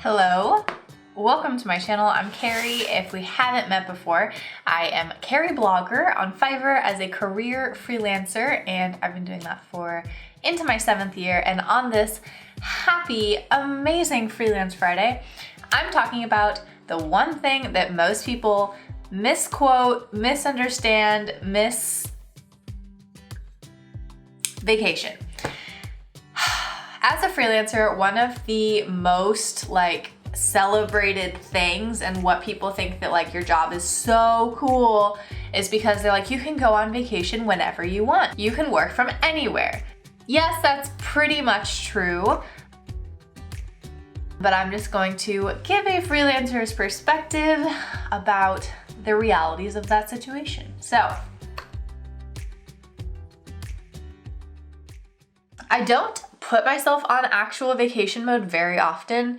Hello, welcome to my channel. I'm Carrie. If we haven't met before, I am Carrieblogger on Fiverr as a career freelancer, and I've been doing that for into my 7th year. And on this happy, amazing Freelance Friday, I'm talking about the one thing that most people misquote, misunderstand, vacation. As a freelancer, one of the most celebrated things and what people think that your job is so cool is because they're like, you can go on vacation whenever you want. You can work from anywhere. Yes, that's pretty much true, but I'm just going to give a freelancer's perspective about the realities of that situation. So, I don't put myself on actual vacation mode very often,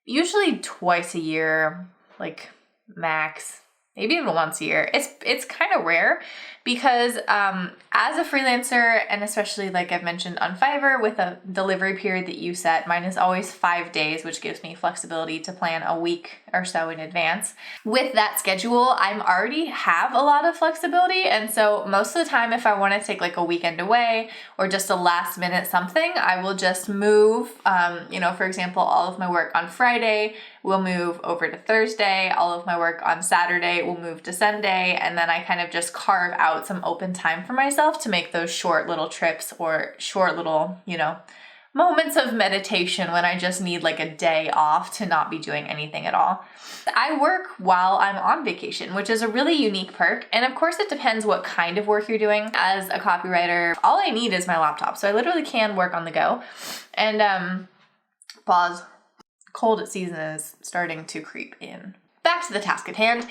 usually twice a year, max, maybe even once a year. It's kind of rare because as a freelancer, and especially like I've mentioned on Fiverr, with a delivery period that you set, mine is always 5 days, which gives me flexibility to plan a week or so in advance. With that schedule, I'm already have a lot of flexibility, and so most of the time if I want to take a weekend away or just a last minute something, I will just move, for example, all of my work on Friday will move over to Thursday, all of my work on Saturday will move to Sunday, and then I kind of just carve out some open time for myself to make those short little trips or short little, moments of meditation when I just need a day off to not be doing anything at all. I work while I'm on vacation, which is a really unique perk. And of course it depends what kind of work you're doing. As a copywriter, all I need is my laptop. So I literally can work on the go. And pause. Cold season is starting to creep in. Back to the task at hand.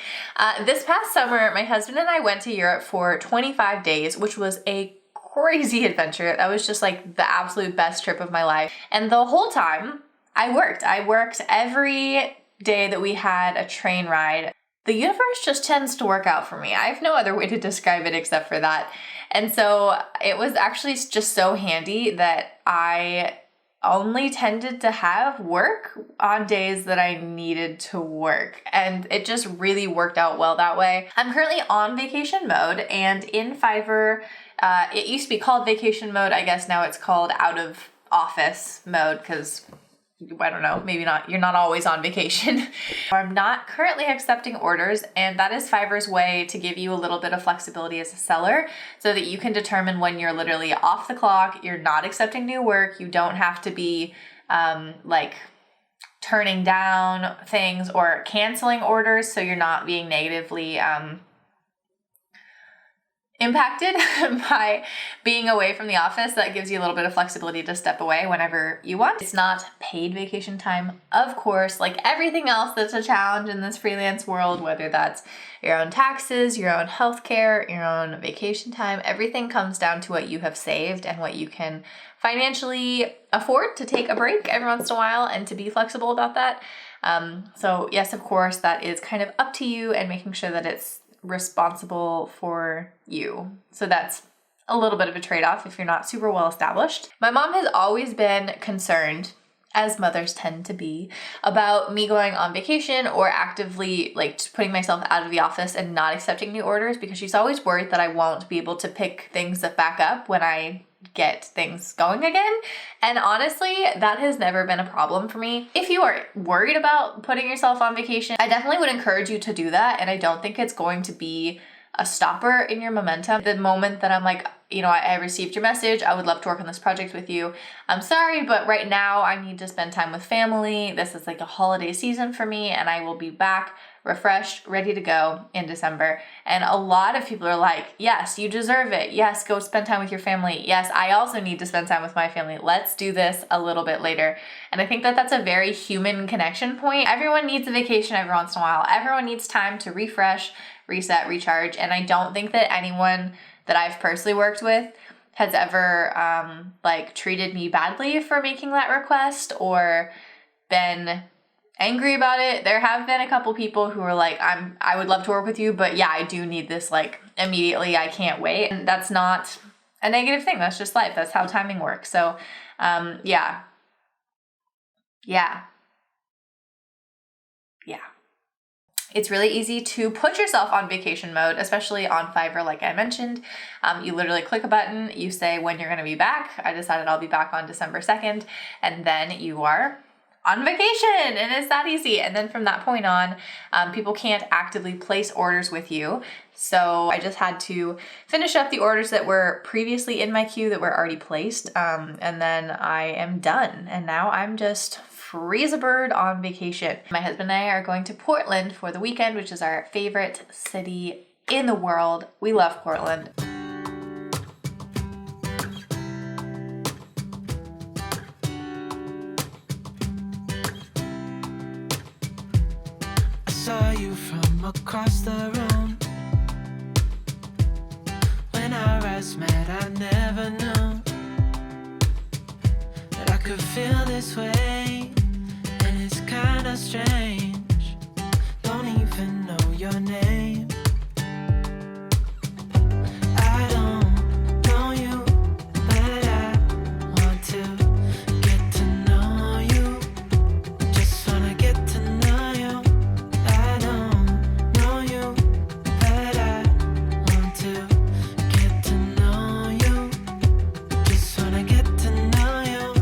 This past summer, my husband and I went to Europe for 25 days, which was a crazy adventure. That was just the absolute best trip of my life. And the whole time I worked. I worked every day that we had a train ride. The universe just tends to work out for me. I have no other way to describe it except for that. And so it was actually just so handy that I only tended to have work on days that I needed to work. And it just really worked out well that way. I'm currently on vacation mode, and in Fiverr, it used to be called vacation mode. I guess now it's called out of office mode because I don't know, maybe not, you're not always on vacation. I'm not currently accepting orders, and that is Fiverr's way to give you a little bit of flexibility as a seller so that you can determine when you're literally off the clock, you're not accepting new work, you don't have to be turning down things or canceling orders, so you're not being negatively impacted by being away from the office. That gives you a little bit of flexibility to step away whenever you want. It's not paid vacation time, of course, like everything else that's a challenge in this freelance world, whether that's your own taxes, your own healthcare, your own vacation time, everything comes down to what you have saved and what you can financially afford to take a break every once in a while and to be flexible about that. So yes, of course, that is kind of up to you and making sure that it's responsible for you. So that's a little bit of a trade-off if you're not super well established. My mom has always been concerned, as mothers tend to be, about me going on vacation or actively putting myself out of the office and not accepting new orders, because she's always worried that I won't be able to pick things back up when I get things going again. And honestly, that has never been a problem for me. If you are worried about putting yourself on vacation, I definitely would encourage you to do that. And I don't think it's going to be a stopper in your momentum. The moment that I'm I received your message, I would love to work on this project with you. I'm sorry, but right now I need to spend time with family. This is a holiday season for me, and I will be back refreshed, ready to go in December. And a lot of people are like, yes, you deserve it. Yes, go spend time with your family. Yes, I also need to spend time with my family. Let's do this a little bit later. And I think that that's a very human connection point. Everyone needs a vacation every once in a while. Everyone needs time to refresh, reset, recharge. And I don't think that anyone that I've personally worked with has ever treated me badly for making that request or been angry about it. There have been a couple people who are like, I would love to work with you, but yeah, I do need this immediately. I can't wait. And that's not a negative thing. That's just life. That's how timing works. So yeah. yeah. It's really easy to put yourself on vacation mode, especially on Fiverr, like I mentioned. You literally click a button, you say when you're going to be back. I decided I'll be back on December 2nd, and then you are on vacation, and it's that easy. And then from that point on, people can't actively place orders with you. So I just had to finish up the orders that were previously in my queue that were already placed, and then I am done. And now I'm just free as a bird on vacation. My husband and I are going to Portland for the weekend, which is our favorite city in the world. We love Portland. I saw you from across the room. When our eyes met, I never knew that I could feel this way. And it's kinda strange. Don't even know your name. I don't know you, but I want to get to know you. Just wanna get to know you. I don't know you, but I want to get to know you. Just wanna get to know you.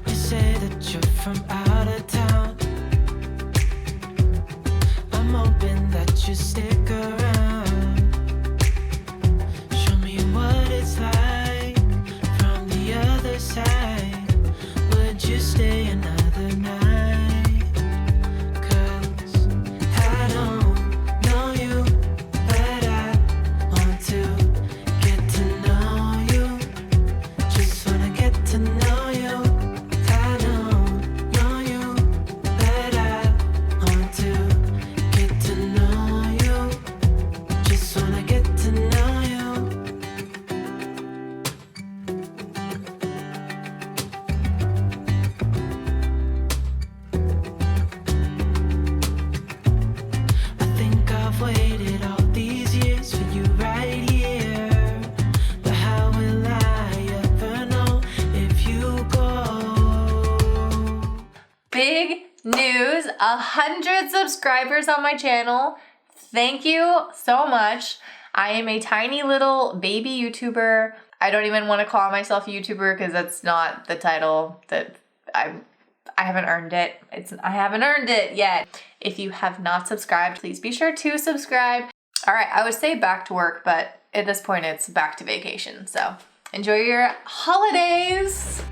You say that you're from out of town. I'm hoping that you stick around. Show me what it's like from the other side. Would you stay another night? 'Cause I don't know you, but I want to get to know you. Just wanna get to know you. I don't know you, but I want to get to know you. Just wanna get to know you. I think I've waited all these years for you right here. But how will I ever know if you go? Big news, 100 subscribers on my channel. Thank you so much. I am a tiny little baby YouTuber. I don't even want to call myself a YouTuber because that's not the title that I haven't earned it. I haven't earned it yet. If you have not subscribed, please be sure to subscribe. All right, I would say back to work, but at this point it's back to vacation. So enjoy your holidays.